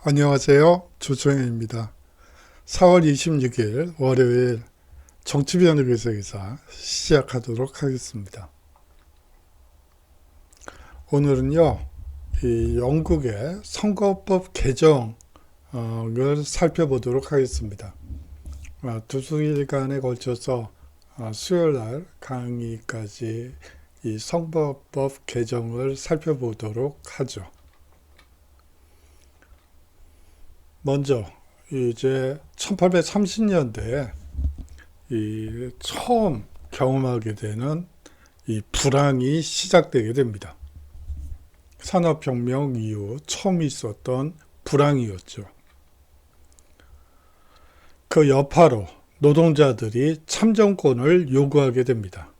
안녕하세요. 조정현입니다. 4월 26일 월요일 정치변호교사 시작하도록 하겠습니다. 오늘은요, 이 영국의 선거법 개정을 살펴보도록 하겠습니다. 두 수일간에 걸쳐서 수요일날 강의까지 이 선거법 개정을 살펴보도록 하죠. 먼저 이제 1830년대에 이 처음 경험하게 되는 이 불황이 시작되게 됩니다. 산업혁명 이후 처음 있었던 불황이었죠. 그 여파로 노동자들이 참정권을 요구하게 됩니다.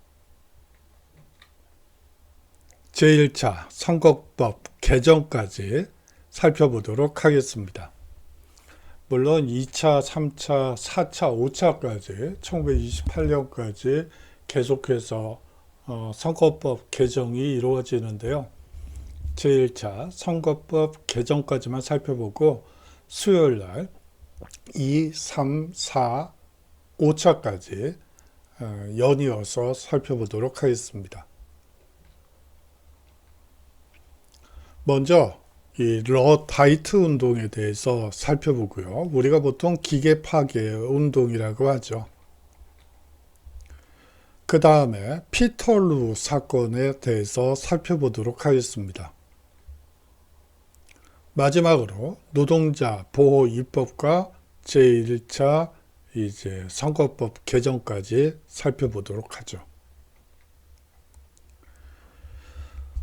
제1차 선거법 개정까지 살펴보도록 하겠습니다. 물론 2차, 3차, 4차, 5차까지 1928년까지 계속해서 선거법 개정이 이루어지는데요. 제1차 선거법 개정까지만 살펴보고 수요일날 2, 3, 4, 5차까지 연이어서 살펴보도록 하겠습니다. 먼저 이 러다이트 운동에 대해서 살펴보고요. 우리가 보통 기계 파괴 운동이라고 하죠. 그 다음에 피터루 사건에 대해서 살펴보도록 하겠습니다. 마지막으로 노동자 보호 입법과 제1차 이제 선거법 개정까지 살펴보도록 하죠.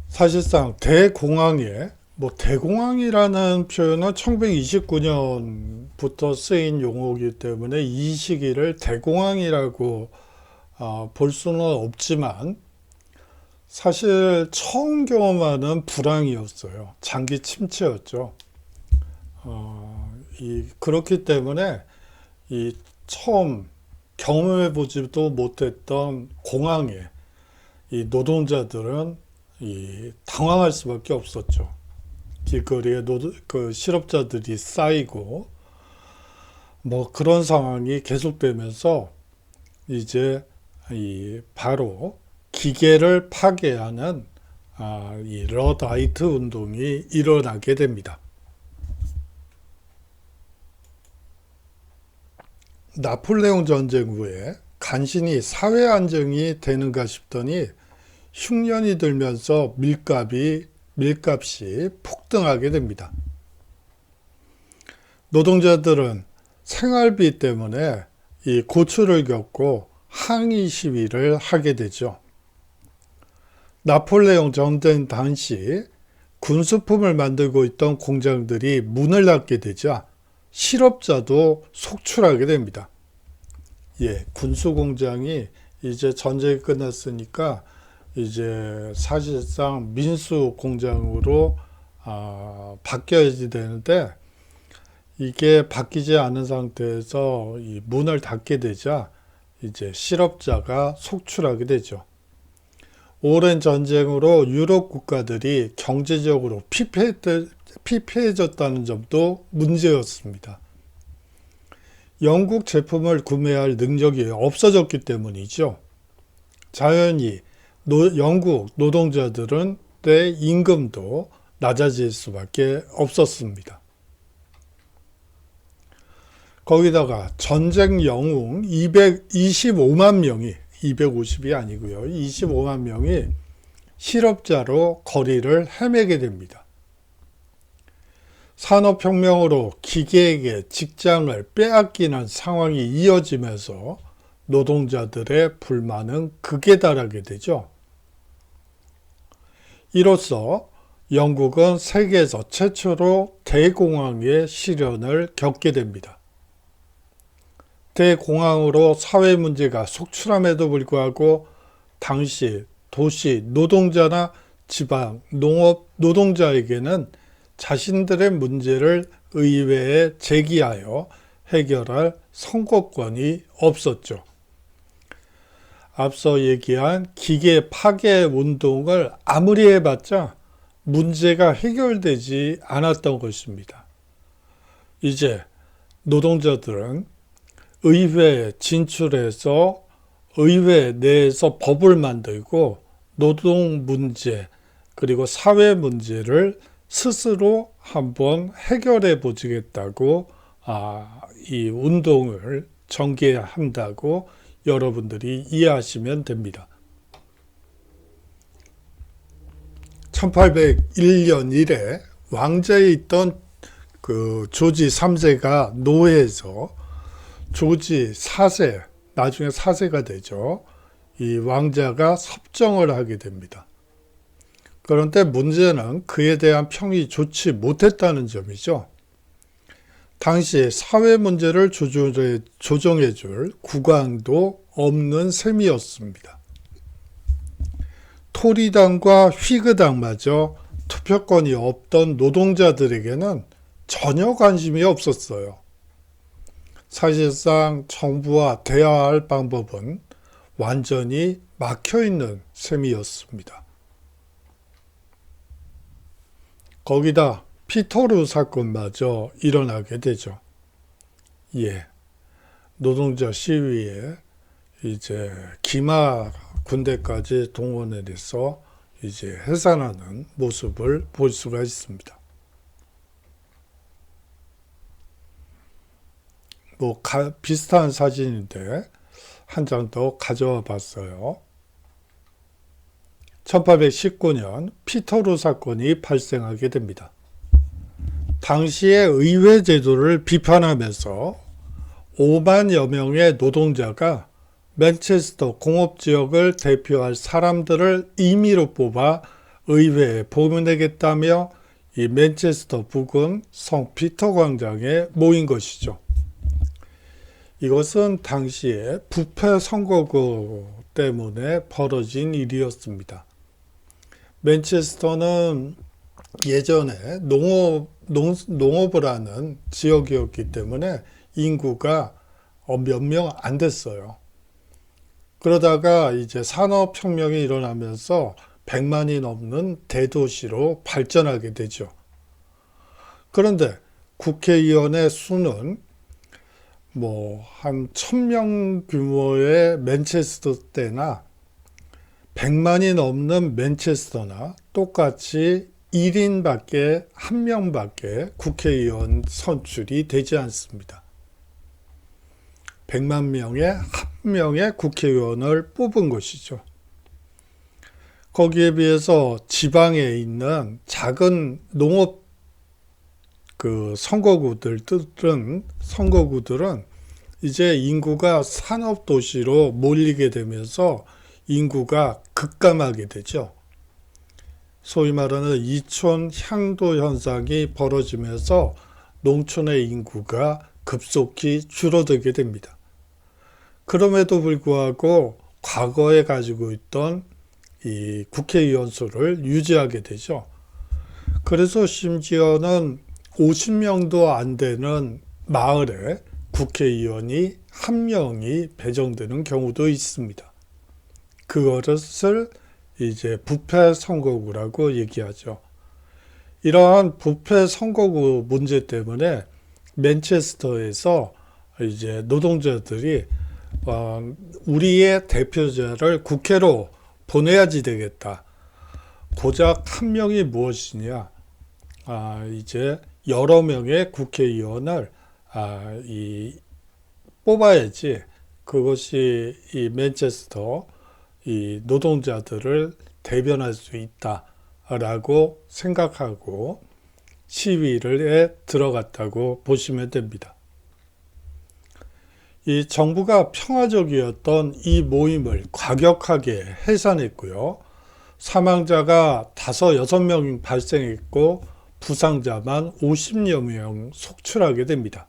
사실상 대공황에 대공황이라는 표현은 1929년부터 쓰인 용어이기 때문에 이 시기를 대공황이라고 볼 수는 없지만 사실 처음 경험하는 불황이었어요. 장기 침체였죠. 그렇기 때문에 이 처음 경험해보지도 못했던 공황에 이 노동자들은 당황할 수밖에 없었죠. 길거리에 실업자들이 쌓이고 그런 상황이 계속되면서 이제 바로 기계를 파괴하는 이 러다이트 운동이 일어나게 됩니다. 나폴레옹 전쟁 후에 간신히 사회 안정이 되는가 싶더니 흉년이 들면서 밀값이 폭등하게 됩니다. 노동자들은 생활비 때문에 이 고초를 겪고 항의 시위를 하게 되죠. 나폴레옹 전쟁 당시 군수품을 만들고 있던 공장들이 문을 닫게 되자 실업자도 속출하게 됩니다. 군수 공장이 이제 전쟁이 끝났으니까 이제 사실상 민수 공장으로 바뀌어야지 되는데 이게 바뀌지 않은 상태에서 이 문을 닫게 되자 이제 실업자가 속출하게 되죠. 오랜 전쟁으로 유럽 국가들이 경제적으로 피폐해졌다는 점도 문제였습니다. 영국 제품을 구매할 능력이 없어졌기 때문이죠. 자연히 영국 노동자들은 때 임금도 낮아질 수밖에 없었습니다. 거기다가 전쟁 영웅 225만 명이 250이 아니고요. 25만 명이 실업자로 거리를 헤매게 됩니다. 산업혁명으로 기계에게 직장을 빼앗기는 상황이 이어지면서 노동자들의 불만은 극에 달하게 되죠. 이로써 영국은 세계에서 최초로 대공황의 시련을 겪게 됩니다. 대공황으로 사회 문제가 속출함에도 불구하고 당시 도시 노동자나 지방 농업 노동자에게는 자신들의 문제를 의회에 제기하여 해결할 선거권이 없었죠. 앞서 얘기한 기계 파괴 운동을 아무리 해봤자 문제가 해결되지 않았던 것입니다. 이제 노동자들은 의회에 진출해서 의회 내에서 법을 만들고 노동 문제 그리고 사회 문제를 스스로 한번 해결해 보시겠다고 이 운동을 전개한다고 여러분들이 이해하시면 됩니다. 1801년 이래 왕좌에 있던 그 조지 3세가 노예에서 조지 4세, 나중에 4세가 되죠. 이 왕자가 섭정을 하게 됩니다. 그런데 문제는 그에 대한 평이 좋지 못했다는 점이죠. 당시 사회 문제를 조정해 줄 국왕도 없는 셈이었습니다. 토리당과 휘그당마저 투표권이 없던 노동자들에게는 전혀 관심이 없었어요. 사실상 정부와 대화할 방법은 완전히 막혀있는 셈이었습니다. 거기다 피터루 사건마저 일어나게 되죠. 노동자 시위에 이제 기마 군대까지 동원해 내서 이제 해산하는 모습을 볼 수가 있습니다. 비슷한 사진인데 한 장 더 가져와 봤어요. 1819년 피터루 사건이 발생하게 됩니다. 당시의 의회 제도를 비판하면서 5만여 명의 노동자가 맨체스터 공업지역을 대표할 사람들을 임의로 뽑아 의회에 보내겠다며 이 맨체스터 부근 성 피터 광장에 모인 것이죠. 이것은 당시에 부패 선거구 때문에 벌어진 일이었습니다. 맨체스터는 예전에 농업을 하는 지역이었기 때문에 인구가 몇 명 안 됐어요. 그러다가 이제 산업혁명이 일어나면서 100만이 넘는 대도시로 발전하게 되죠. 그런데 국회의원의 수는 한 1000명 규모의 맨체스터 때나 100만이 넘는 맨체스터나 똑같이 1인밖에, 1명밖에 국회의원 선출이 되지 않습니다. 100만 명의 1명의 국회의원을 뽑은 것이죠. 거기에 비해서 지방에 있는 작은 농업 선거구들은 이제 인구가 산업도시로 몰리게 되면서 인구가 급감하게 되죠. 소위 말하는 이촌 향도 현상이 벌어지면서 농촌의 인구가 급속히 줄어들게 됩니다. 그럼에도 불구하고 과거에 가지고 있던 이 국회의원 수를 유지하게 되죠. 그래서 심지어는 50명도 안 되는 마을에 국회의원이 1명이 배정되는 경우도 있습니다. 그것을 이제 부패 선거구라고 얘기하죠. 이러한 부패 선거구 문제 때문에 맨체스터에서 이제 노동자들이 우리의 대표자를 국회로 보내야지 되겠다. 고작 1명이 무엇이냐? 이제 여러 명의 국회의원을 뽑아야지 그것이 이 맨체스터 이 노동자들을 대변할 수 있다라고 생각하고 시위에 들어갔다고 보시면 됩니다. 이 정부가 평화적이었던 이 모임을 과격하게 해산했고요. 사망자가 6명 발생했고 부상자만 50여 명 속출하게 됩니다.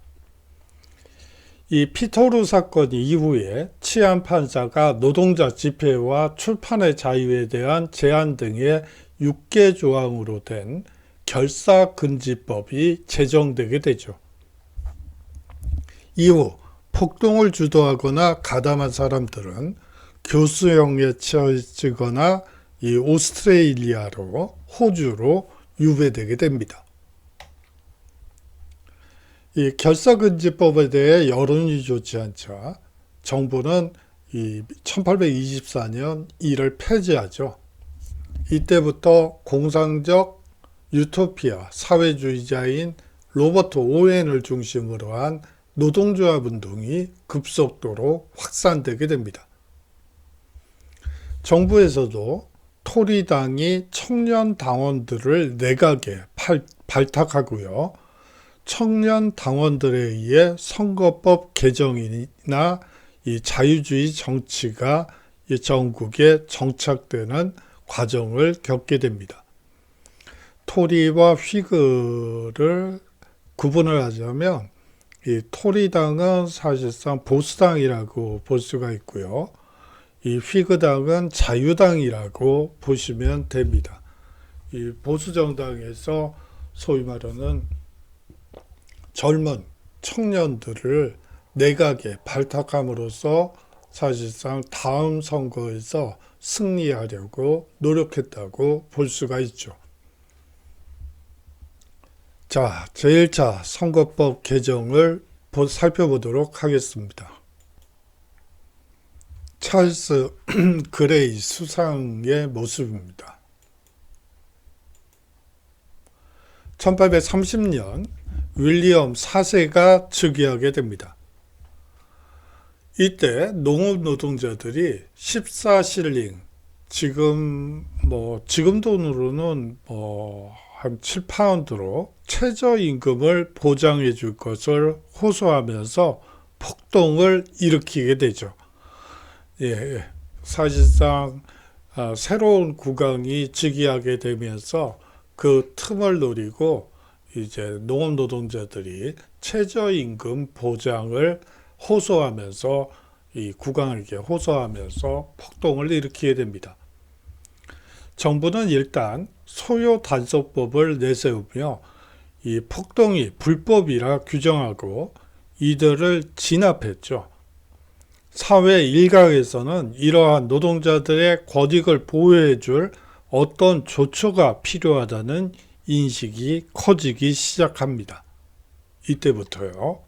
이 피터루 사건 이후에 치안 판사가 노동자 집회와 출판의 자유에 대한 제한 등의 6개 조항으로 된 결사금지법이 제정되게 되죠. 이후 폭동을 주도하거나 가담한 사람들은 교수형에 처해지거나 이 오스트레일리아로 호주로 유배되게 됩니다. 이 결사금지법에 대해 여론이 좋지 않자 정부는 이 1824년 이를 폐지하죠. 이때부터 공상적 유토피아 사회주의자인 로버트 오웬을 중심으로 한 노동조합 운동이 급속도로 확산되게 됩니다. 정부에서도 토리당이 청년 당원들을 내각에 발탁하고요. 청년 당원들에 의해 선거법 개정이나 이 자유주의 정치가 이 전국에 정착되는 과정을 겪게 됩니다. 토리와 휘그를 구분을 하자면 이 토리당은 사실상 보수당이라고 볼 수가 있고요. 이 휘그당은 자유당이라고 보시면 됩니다. 이 보수정당에서 소위 말하는 젊은 청년들을 내각에 발탁함으로써 사실상 다음 선거에서 승리하려고 노력했다고 볼 수가 있죠. 자, 제1차 선거법 개정을 살펴보도록 하겠습니다. 찰스 그레이 수상의 모습입니다. 1830년 윌리엄 4세가 즉위하게 됩니다. 이때 농업 노동자들이 14실링, 지금 돈으로는 한 7파운드로 최저임금을 보장해 줄 것을 호소하면서 폭동을 일으키게 되죠. 예, 사실상 새로운 국왕이 즉위하게 되면서 그 틈을 노리고 이제 농업 노동자들이 최저임금 보장을 호소하면서 이 국왕에게 호소하면서 폭동을 일으키게 됩니다. 정부는 일단 소요 단속법을 내세우며 이 폭동이 불법이라 규정하고 이들을 진압했죠. 사회 일각에서는 이러한 노동자들의 권익을 보호해 줄 어떤 조처가 필요하다는 인식이 커지기 시작합니다. 이때부터요.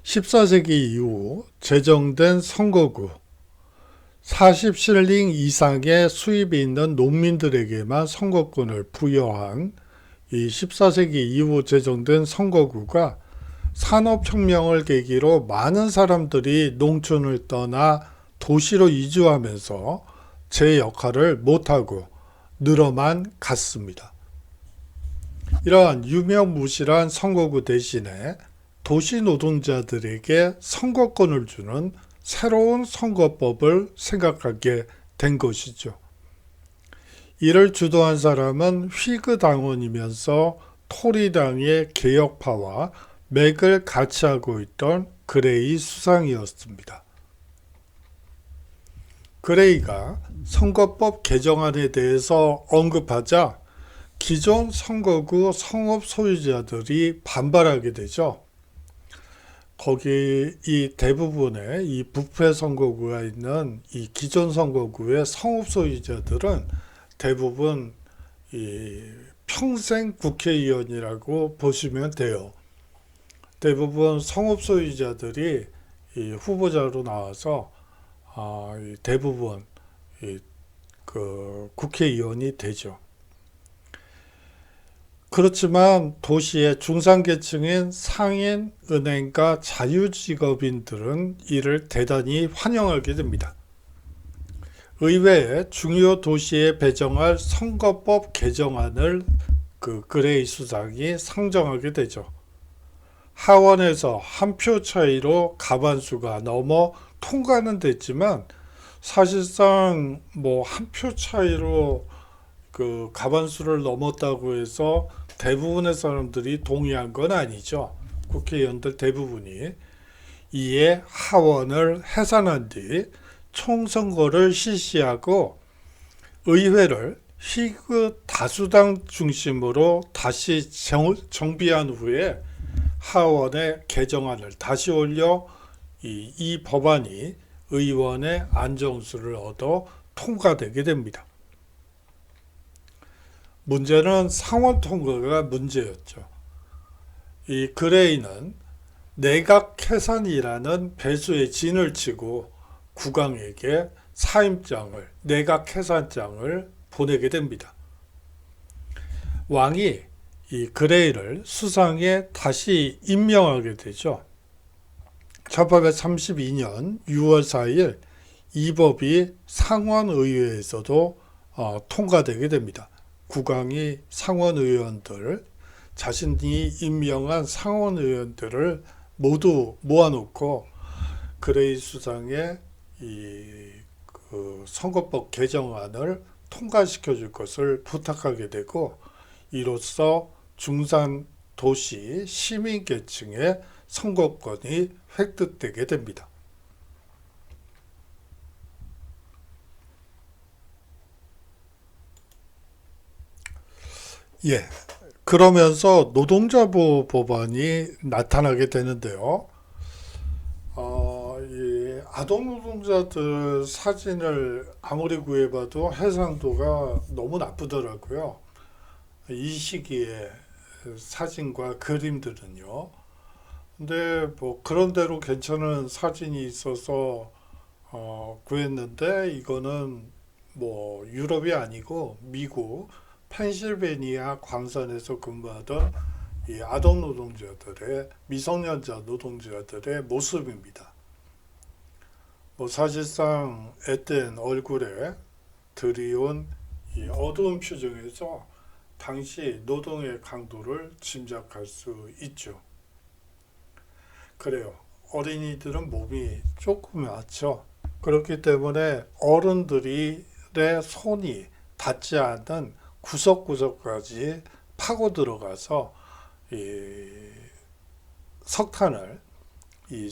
14세기 이후 제정된 선거구, 40실링 이상의 수입이 있는 농민들에게만 선거권을 부여한 이 14세기 이후 제정된 선거구가 산업혁명을 계기로 많은 사람들이 농촌을 떠나 도시로 이주하면서 제 역할을 못하고 늘어만 갔습니다. 이러한 유명무실한 선거구 대신에 도시 노동자들에게 선거권을 주는 새로운 선거법을 생각하게 된 것이죠. 이를 주도한 사람은 휘그 당원이면서 토리당의 개혁파와 맥을 같이 하고 있던 그레이 수상이었습니다. 그레이가 선거법 개정안에 대해서 언급하자 기존 선거구 성업 소유자들이 반발하게 되죠. 거기 이 대부분의 이 부패 선거구가 있는 이 기존 선거구의 성업 소유자들은 대부분 이 평생 국회의원이라고 보시면 돼요. 대부분 성업 소유자들이 이 후보자로 나와서 대부분 그 국회의원이 되죠. 그렇지만 도시의 중산계층인 상인, 은행가, 자유직업인들은 이를 대단히 환영하게 됩니다. 의회에 중요 도시에 배정할 선거법 개정안을 그레이 수상이 상정하게 되죠. 하원에서 한 표 차이로 과반수가 넘어 통과는 됐지만 사실상 한 표 차이로 그 과반수를 넘었다고 해서 대부분의 사람들이 동의한 건 아니죠. 국회의원들 대부분이. 이에 하원을 해산한 뒤 총선거를 실시하고 의회를 휘그 다수당 중심으로 다시 정비한 후에 하원의 개정안을 다시 올려 이 법안이 의원의 안정수를 얻어 통과되게 됩니다. 문제는 상원 통과가 문제였죠. 이 그레이는 내각해산이라는 배수의 진을 치고 국왕에게 사임장을, 내각해산장을 보내게 됩니다. 왕이 이 그레이를 수상에 다시 임명하게 되죠. 1832년 6월 4일 이 법이 상원의회에서도 통과되게 됩니다. 국왕이 상원의원들, 자신이 임명한 상원의원들을 모두 모아놓고 그레이 수상의 그 선거법 개정안을 통과시켜 줄 것을 부탁하게 되고, 이로써 중산 도시 시민계층의 선거권이 획득되게 됩니다. 예. 그러면서 노동자보 법안이 나타나게 되는데요. 이 아동 노동자들 사진을 아무리 구해봐도 해상도가 너무 나쁘더라고요. 이 시기에 사진과 그림들은요. 근데 뭐 그런대로 괜찮은 사진이 있어서 구했는데, 이거는 뭐 유럽이 아니고 미국 펜실베니아 광산에서 근무하던 이 아동 노동자들의, 미성년자 노동자들의 모습입니다. 뭐 사실상 앳된 얼굴에 드리운 이 어두운 표정에서 당시 노동의 강도를 짐작할 수 있죠. 그래요. 어린이들은 몸이 조그맣죠. 그렇기 때문에 어른들의 손이 닿지 않는 구석구석까지 파고 들어가서 이 석탄을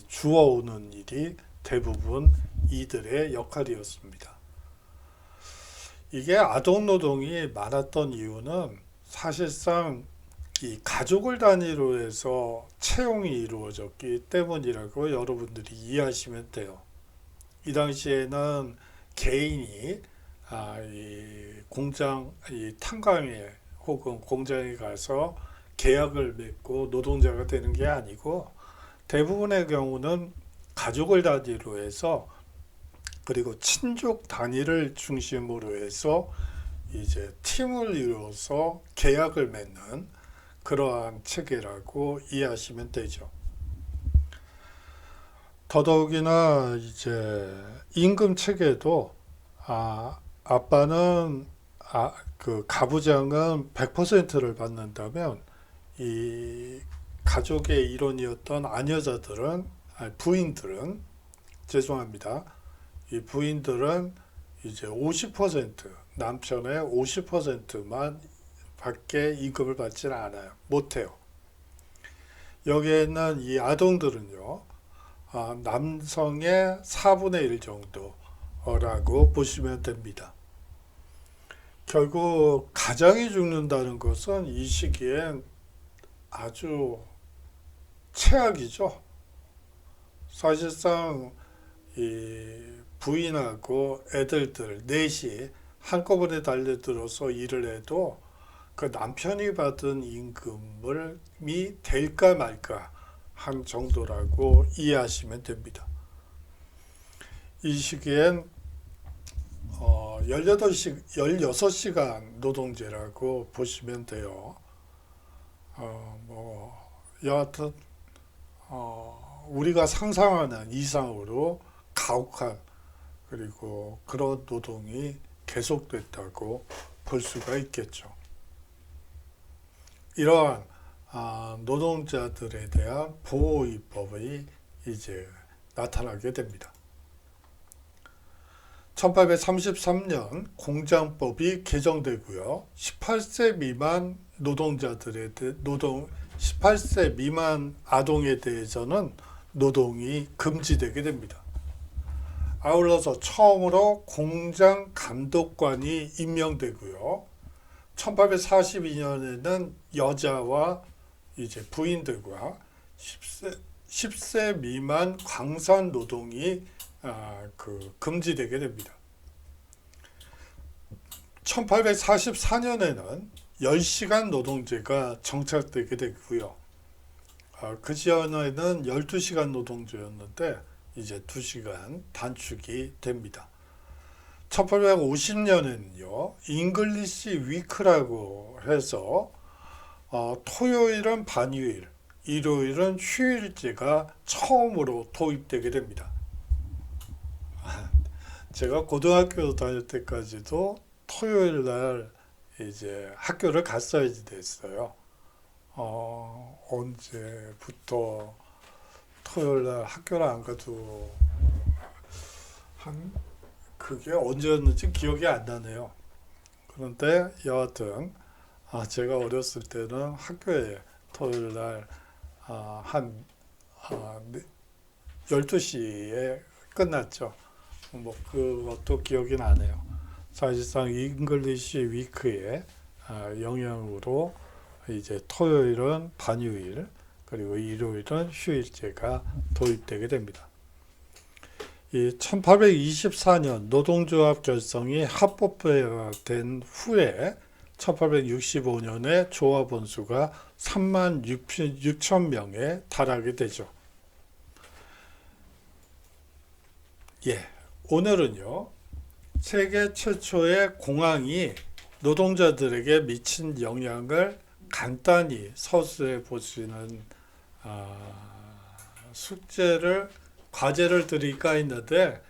주워오는 일이 대부분 이들의 역할이었습니다. 이게 아동노동이 많았던 이유는 사실상 이 가족을 단위로 해서 채용이 이루어졌기 때문이라고 여러분들이 이해하시면 돼요. 이 당시에는 개인이 이 탄광에 혹은 공장에 가서 계약을 맺고 노동자가 되는 게 아니고, 대부분의 경우는 가족을 단위로 해서, 그리고 친족 단위를 중심으로 해서 이제 팀을 이루어서 계약을 맺는 그러한 체계라고 이해하시면 되죠. 더더욱이나 이제 임금 체계도 아빠는 그 가부장은 100%를 받는다면, 이 가족의 일원이었던 아녀자들은, 부인들은, 죄송합니다. 이 부인들은 이제 50%, 남편의 50%만 밖에 임금을 받지는 않아요. 못해요. 여기에는 이 아동들은요, 남성의 4분의 1 정도라고 보시면 됩니다. 결국 가장이 죽는다는 것은 이 시기엔 아주 최악이죠. 사실상 이 부인하고 애들들 넷이 한꺼번에 달려들어서 일을 해도 그 남편이 받은 임금이 될까 말까 한 정도라고 이해하시면 됩니다. 이 시기엔 16시간 노동제라고 보시면 돼요. 여하튼 우리가 상상하는 이상으로 가혹한, 그리고 그런 노동이 계속됐다고 볼 수가 있겠죠. 이러한 노동자들에 대한 보호입법이 이제 나타나게 됩니다. 1833년 공장법이 개정되고요. 18세 미만 노동자들에 대해 18세 미만 아동에 대해서는 노동이 금지되게 됩니다. 아울러서 처음으로 공장 감독관이 임명되고요. 1842년에는 여자와 이제 부인들과 10세 미만 광산 노동이 금지되게 됩니다. 1844년에는 10시간 노동제가 정착되게 되고요. 그 전에는 12시간 노동조였는데 이제 2시간 단축이 됩니다. 1850년에는요, 잉글리시 위크라고 해서 토요일은 반휴일, 일요일은 휴일제가 처음으로 도입되게 됩니다. 제가 고등학교 다닐 때까지도 토요일 날 이제 학교를 갔어야지 됐어요. 언제부터 토요일 날 학교를 안 가도 그게 언제였는지 기억이 안 나네요. 그런데 여하튼 제가 어렸을 때는 학교에 토요일 날 한 12시에 끝났죠. 뭐 그것도 기억이 나네요. 사실상 잉글리시 위크의 영향으로 이제 토요일은 반휴일 그리고 일요일은 휴일제가 도입되게 됩니다. 이 1824년 노동조합 결성이 합법화된 후에 1865년에 조합원 수가 3만 6천 명에 달하게 되죠. 오늘은요, 세계 최초의 공항이 노동자들에게 미친 영향을 간단히 서술해 보시는 과제를 드릴까 했는데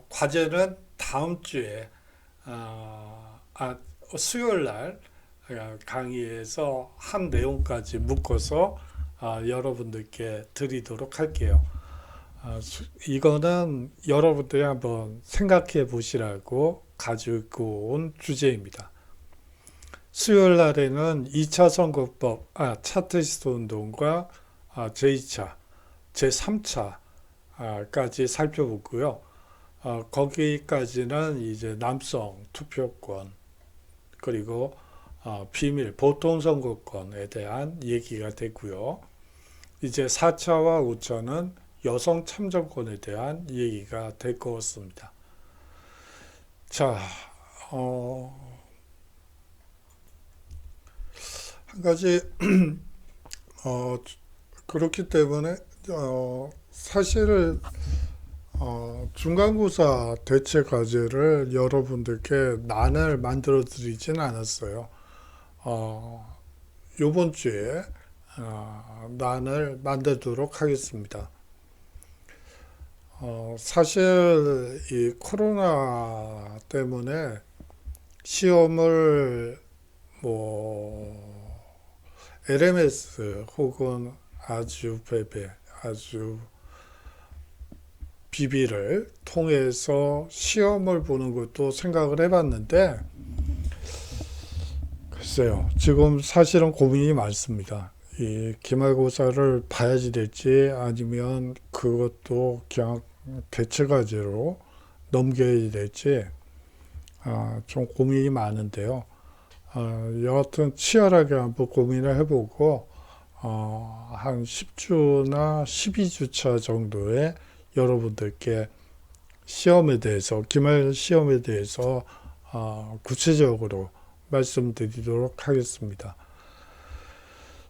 과제는 다음 주에 수요일 날 강의에서 한 내용까지 묶어서 여러분들께 드리도록 할게요. 이거는 여러분들이 한번 생각해 보시라고 가지고 온 주제입니다. 수요일 날에는 2차 선거법, 차트리스트 운동과 제2차, 제3차까지 살펴보고요. 거기까지는 이제 남성 투표권, 그리고 비밀 보통선거권에 대한 얘기가 되고요. 이제 4차와 5차는 여성 참정권에 대한 얘기가 될 것 같습니다. 자, 한 가지 그렇기 때문에 사실 중간고사 대체 과제를 여러분들께 난을 만들어 드리진 않았어요. 요번 주에 난을 만들도록 하겠습니다. 사실 이 코로나 때문에 시험을 LMS 혹은 아주 비비를 통해서 시험을 보는 것도 생각을 해봤는데 글쎄요, 지금 사실은 고민이 많습니다. 이 기말고사를 봐야지 될지 아니면 그것도 그냥 대체과제로 넘겨야 될지 좀 고민이 많은데요. 여하튼 치열하게 한번 고민을 해보고 한 10주나 12주차 정도에 여러분들께 시험에 대해서 기말 시험에 대해서 구체적으로 말씀드리도록 하겠습니다.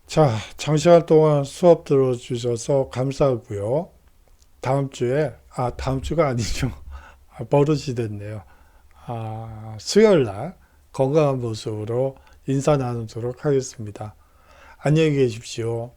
자, 장시간 동안 수업 들어주셔서 감사하고요. 다음 주가 아니죠. 버릇이 됐네요. 수요일 날 건강한 모습으로 인사 나누도록 하겠습니다. 안녕히 계십시오.